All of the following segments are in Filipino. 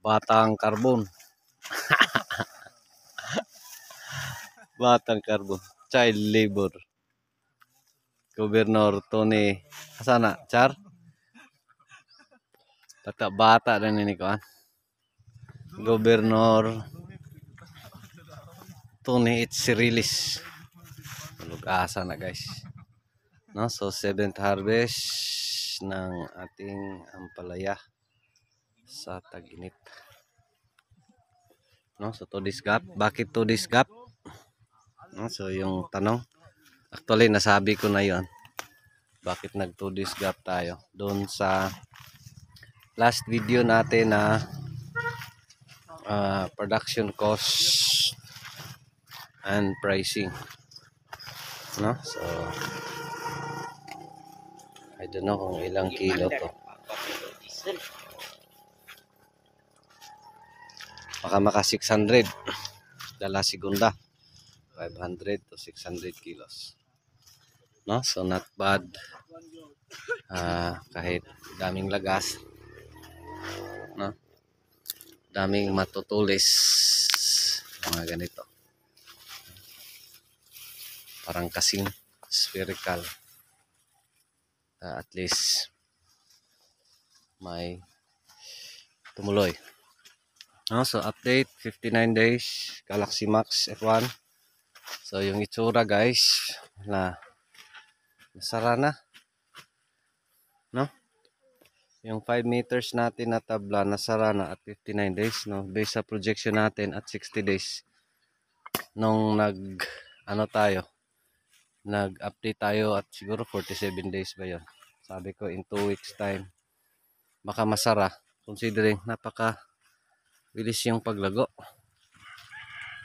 Batang Carbon. Batang Carbon. Child labor. Gobernador Tony. Asana, Char? Bata na nini ko. Gobernador Tony Itzirilis. Lug-asa na guys. No, so 7th harvest ng ating ampalaya sa tag-init. No, so to this gap. Bakit to this gap? No, so yung tanong, actually nasabi ko na yon. Bakit nag to this gap tayo? Doon sa last video natin na production cost and pricing. No, so I don't know kung ilang kilo to. Baka maka 600. Dala segunda. 500 to 600 kilos. No? So not bad. Kahit daming lagas. No? Daming matutulis. Mga ganito. Parang kasing spherical. At least may tumuloy. No? So update 59 days Galaxy Max F1. So yung itsura guys na nasara na. No? Yung 5 meters natin na tabla nasara na at 59 days, no? Based sa projection natin at 60 days. Nung nag-update tayo at siguro 47 days ba 'yon. Sabi ko in 2 weeks time baka masara considering napaka bilis yung paglago.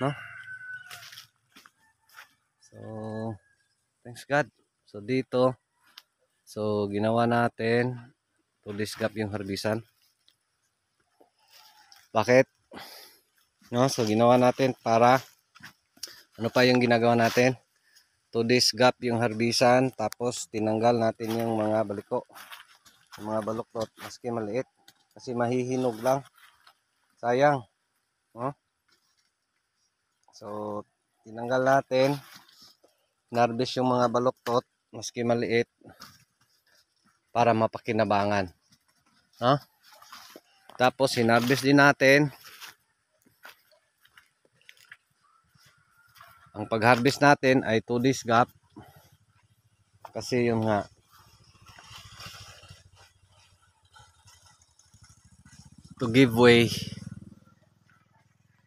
No? So thanks God. So dito ginawa natin to this gap yung harbisan. Bakit? No, so ginawa natin para ano pa yung ginagawa natin? To this gap yung harbisan, tapos tinanggal natin yung mga baliko. Yung mga baluktot maski maliit kasi mahihinog lang. Sayang. No? So tinanggal natin, narbis yung mga baluktot maski maliit para mapakinabangan. No? Tapos hinarbis din natin. Ang pag-harvest natin ay to this gap kasi yung nga to give way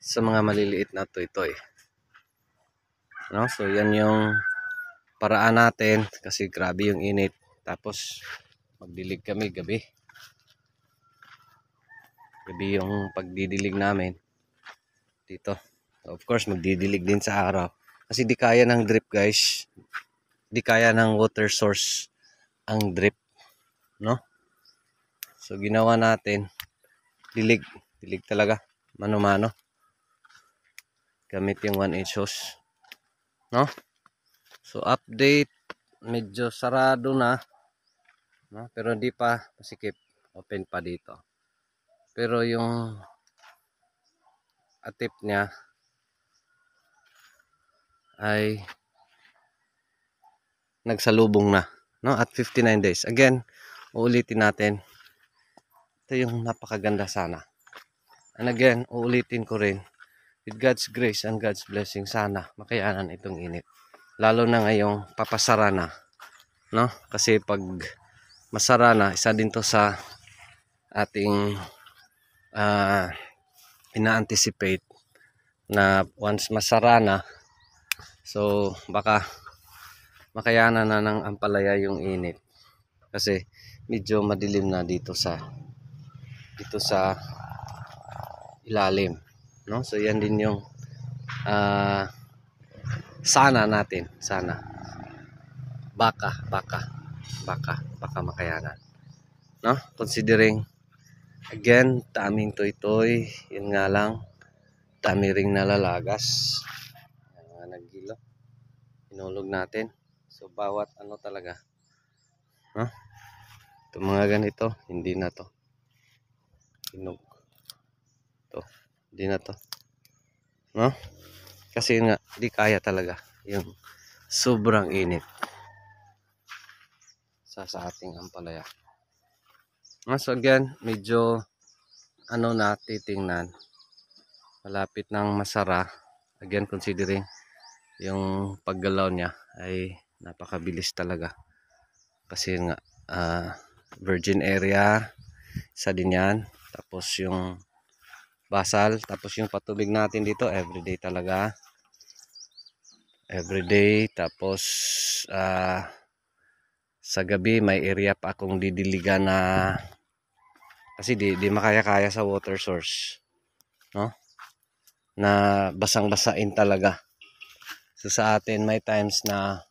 sa mga maliliit na toy-toy. No? So yan yung paraan natin kasi grabe yung init. Tapos magdilig kami gabi. Gabi yung pagdidilig namin dito. Of course, magdidilig din sa araw. Kasi di kaya ng drip guys. Di kaya ng water source ang drip. No? So, ginawa natin. Dilig. Dilig talaga. Mano-mano. Gamit yung 1-inch hose. No? So, update. Medyo sarado na. No? Pero hindi pa masikip. Open pa dito. Pero yung atip niya ay nagsalubong na, no? At 59 days. Again, uulitin natin. Ito yung napakaganda sana. And again, uulitin ko rin. With God's grace and God's blessing, sana makayanan itong init. Lalo na ngayong papasara na, no? Kasi pag masara na, isa din to sa ating ina-anticipate na once masara na, so baka makayanan na ng ampalaya yung init kasi medyo madilim na dito sa ilalim, no? So yan din yung sana natin, sana baka makayanan, no? Considering again daming toy-toy, yun nga lang dami ring nalalagas, naggilo, inulog natin. So bawat ano talaga, no? Itong mga ganito hindi na to hinog. Di na to. No? Kasi nga, di kaya talaga. Yung sobrang init sa ating ampalaya. So again, medyo ano na titingnan. Malapit ng masara. Again, considering yung paggalaw niya ay napakabilis talaga. Kasi nga, virgin area, isa din yan. Tapos yung basal, tapos yung patubig natin dito, everyday talaga. Everyday, tapos sa gabi may area pa akong didiligan na kasi di makaya-kaya sa water source, no? Na basang-basain talaga. So sa atin may times na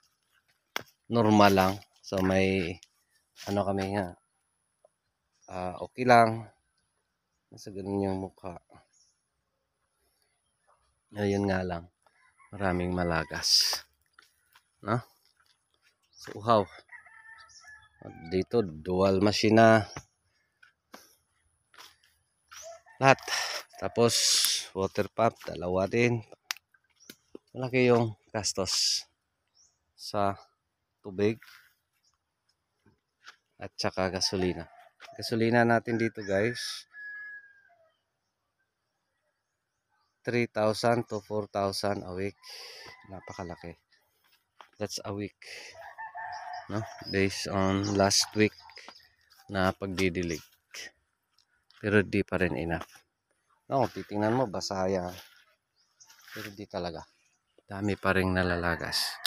normal lang. So may ano kami nga okay lang. Nasa ganun yung mukha. Ayun nga lang. Maraming malagas. No? So uhaw. Dito dual machine na. Lahat. Tapos water pump, dalawa din. Malaki yung gastos sa tubig at saka gasolina. Gasolina natin dito guys, 3,000 to 4,000 a week. Napakalaki. That's a week. No? Based on last week na pagdidilig. Pero di pa rin enough. No, titingnan mo, basaya. Pero di talaga. Dami pa rin nalalagas.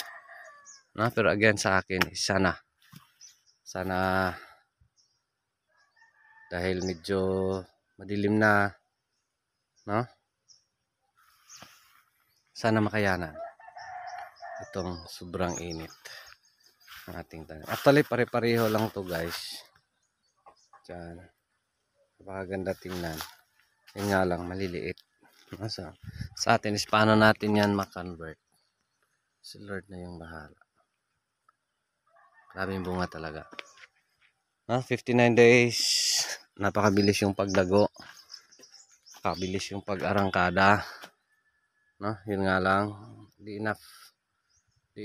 No? Pero again sa akin, sana dahil medyo madilim na, no? Sana makayanan itong sobrang init ng ating tanim. Actually, pare-pareho lang to guys. Diyan. Napakaganda tingnan. Yun nga lang, maliliit. Sa atin is paano natin yan makonvert. Si Lord na yung bahala. Maraming bunga talaga. 59 days. Napakabilis yung pagdago. Napakabilis yung pag-arangkada. No? Yun nga lang. Di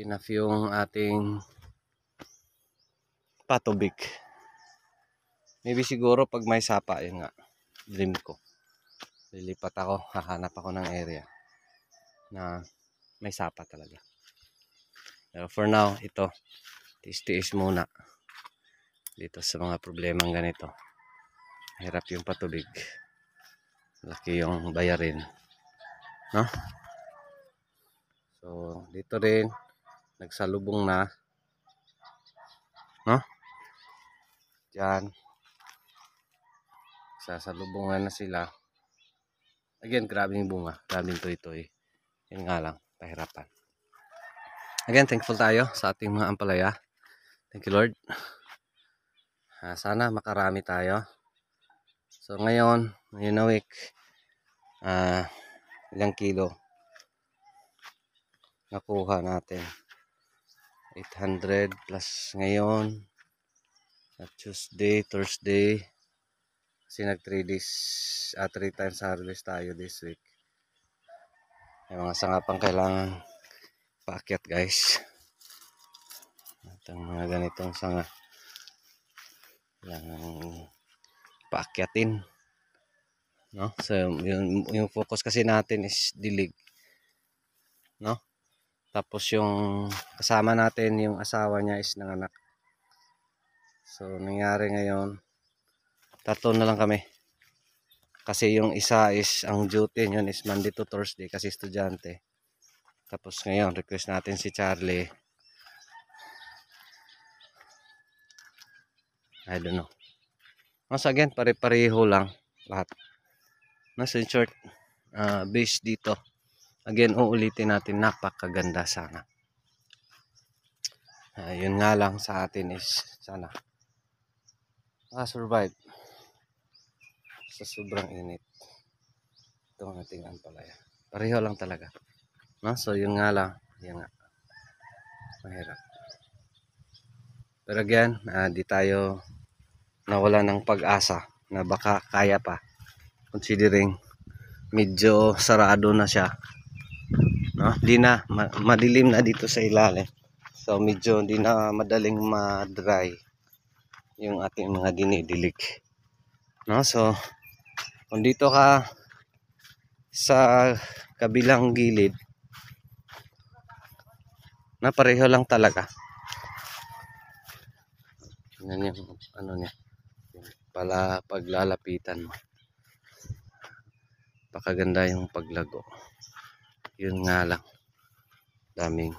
enough yung ating patubig. Maybe siguro pag may sapa, yun nga. Dream ko. Lilipat ako. Hahanap ako ng area na may sapa talaga. Pero for now, ito. Tiis-tiis muna. Dito sa mga problemang ganito. Hirap yung patubig. Laki yung bayarin. No? So, dito rin. Nagsalubong na. No? Diyan. Sasalubungan na sila. Again, grabe yung bunga. Grabe yung toy-toy. Yun nga lang. Pahirapan. Again, thankful tayo sa ating mga ampalaya. Thank you, Lord. Sana makarami tayo. So, ngayon na week, ilang kilo nakuha natin. 800 plus ngayon. At Tuesday, Thursday. Kasi nag 3 days, 3 times harvest tayo this week. May mga sanga pang kailangan paakyat guys. At ang mga ganitong sanga kailangan paakyatin. No? So yung focus kasi natin is dilig. No? Tapos yung kasama natin, yung asawa niya is nanganak. So nangyari ngayon, 3 na lang kami. Kasi yung isa is ang duty yun is Monday to Thursday kasi estudyante. Tapos ngayon request natin si Charlie. I don't know. Once again, pare-pareho lang lahat. So in short, base dito. Again, uulitin natin, napakaganda sana. Yun nga lang sa atin is sana makasurvive sa sobrang init. Ito ang ating ampalaya. Pareho lang talaga. No? So yun nga lang. Yun nga. Mahirap. Pero again, di tayo nawala ng pag-asa na baka kaya pa. Considering medyo sarado na siya, no? Di na madilim na dito sa ilalim. So medyo di na madaling ma-dry yung ating mga dinidilig, no? So kung dito ka sa kabilang gilid, na pareho lang talaga. Yan yung ano niya, pala paglalapitan mo, pakaganda yung paglago. Yun nga lang, daming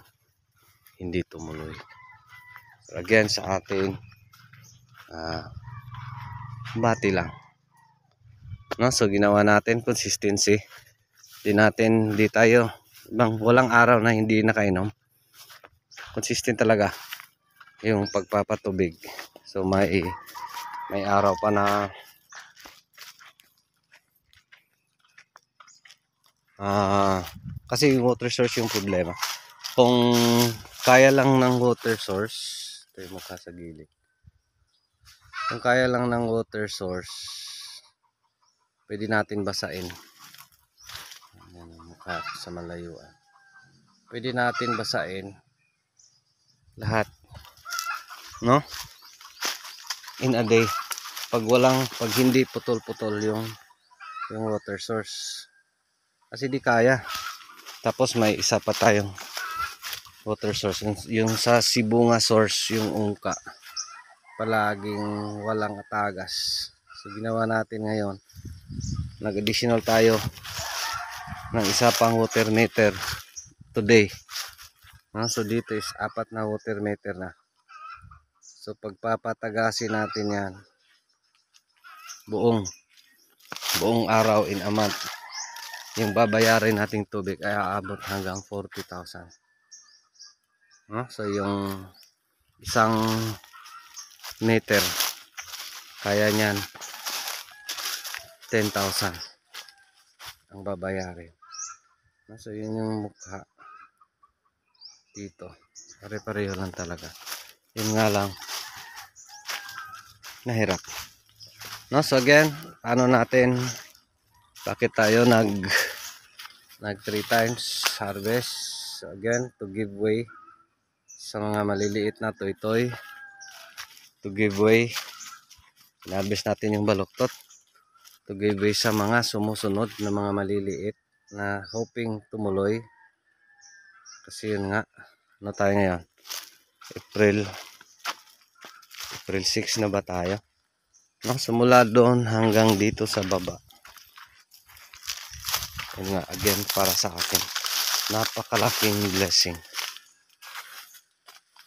hindi tumuloy. So again sa atin, bati lang, no? So ginawa natin consistency. Di tayo walang araw na hindi nakainom. Consistent talaga yung pagpapatubig. So may araw pa na kasi water source yung problema. Kung kaya lang ng water source, ito yung mukha sa gilid. Kung kaya lang ng water source, pwede natin basain. Yan ang mukha sa malayuan. Pwede natin basain lahat, no? In a day. Pag hindi putol-putol yung water source. Kasi di kaya. Tapos may isa pa tayong water source. Yung sa Sibunga source, yung ungka. Palaging walang atagas. So ginawa natin ngayon, nag-additional tayo ng isa pang water meter today. So dito is 4 na water meter na. So pagpapatagasin natin yan buong araw in a month, yung babayarin nating tubig ay aabot hanggang 40,000. So yung isang meter kaya niyan 10,000 ang babayarin. So yun yung mukha dito, pare-pareho lang talaga. Yun nga lang, nahirap, no? So again, bakit tayo nag 3 times harvest? So again, to give way sa mga maliliit na toy-toy, to give way, inabis natin yung baluktot, to give way sa mga sumusunod na mga maliliit na hoping tumuloy. Kasi yun nga, ano tayo ngayon? April 6 na ba tayo? No, simula doon hanggang dito sa baba. Yun nga, again, para sa akin, napakalaking blessing.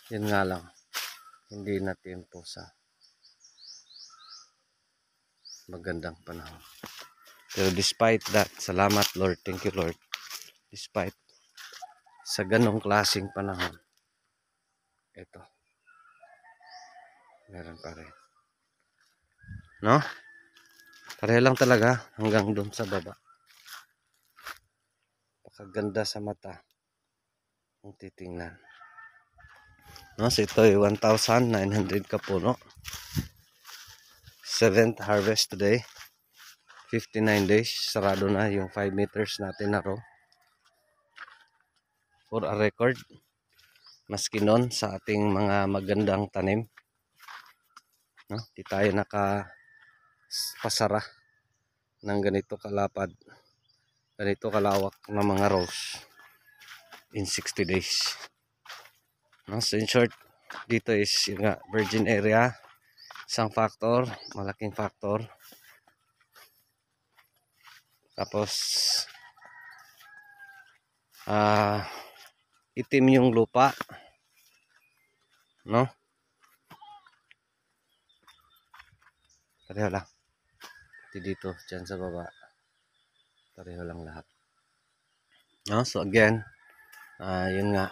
Yun nga lang, hindi na tempo sa magandang panahon. Pero despite that, salamat Lord, thank you Lord. Despite sa ganong klaseng panahon, ito, meron pa rin, no? Pareho lang talaga hanggang doon sa baba. Pakaganda sa mata kung titingnan, no? So ito ay 1,900 kapuno. 7th harvest today, 59 days. Sarado na yung 5 meters natin na row. For a record, maski nun sa ating mga magandang tanim, no? Di tayo nakapasara ng ganito kalapad, ganito kalawak na mga rows in 60 days, no? So in short, dito is yung virgin area, isang factor, malaking factor. Tapos itim yung lupa, no? Pareho lang. Dito, dyan sa baba, pareho lang lahat, no? So again, yun nga,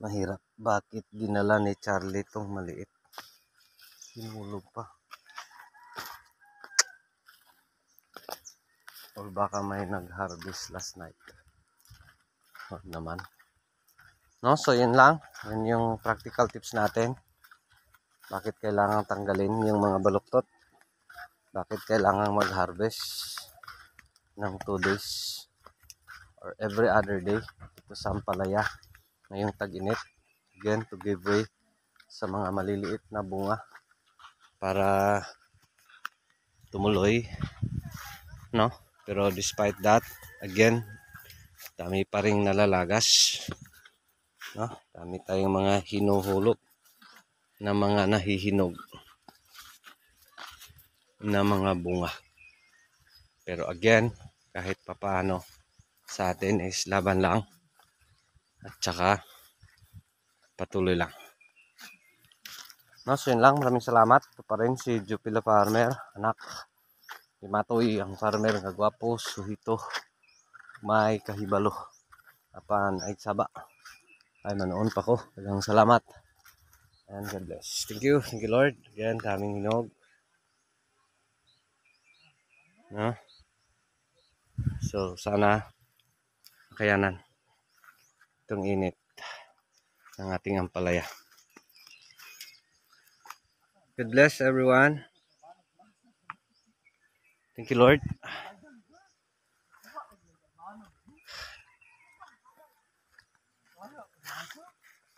mahirap. Bakit dinala ni Charlie itong maliit? Hinulog pa. Or baka may nag-harvest last night. Naman. No, so yun lang. Yun yung practical tips natin. Bakit kailangan tanggalin yung mga baluktot? bakit kailangan mag-harvest ng 2 days or every other day ito sa ampalaya ngayong tag-init. Again, to give way sa mga maliliit na bunga para tumuloy, no? Pero despite that, again, dami pa ring nalalagas, no? Dami tayong mga hinuhulog na mga nahihinog na mga bunga. Pero again, kahit papaano sa atin is laban lang at saka patuloy lang. No, so yun lang. Maraming salamat. Ito pa rin si Jupila Farmer, anak ni Matoy, ang farmer nga gwapo, suhito, may kahibalo. Apan ay saba. Ay manoon pa ko. Daghang salamat. And God bless. Thank you Lord. Again, kaming hinog. No? So sana kayanan itong init ng ating ampalaya. God bless everyone. Thank you Lord.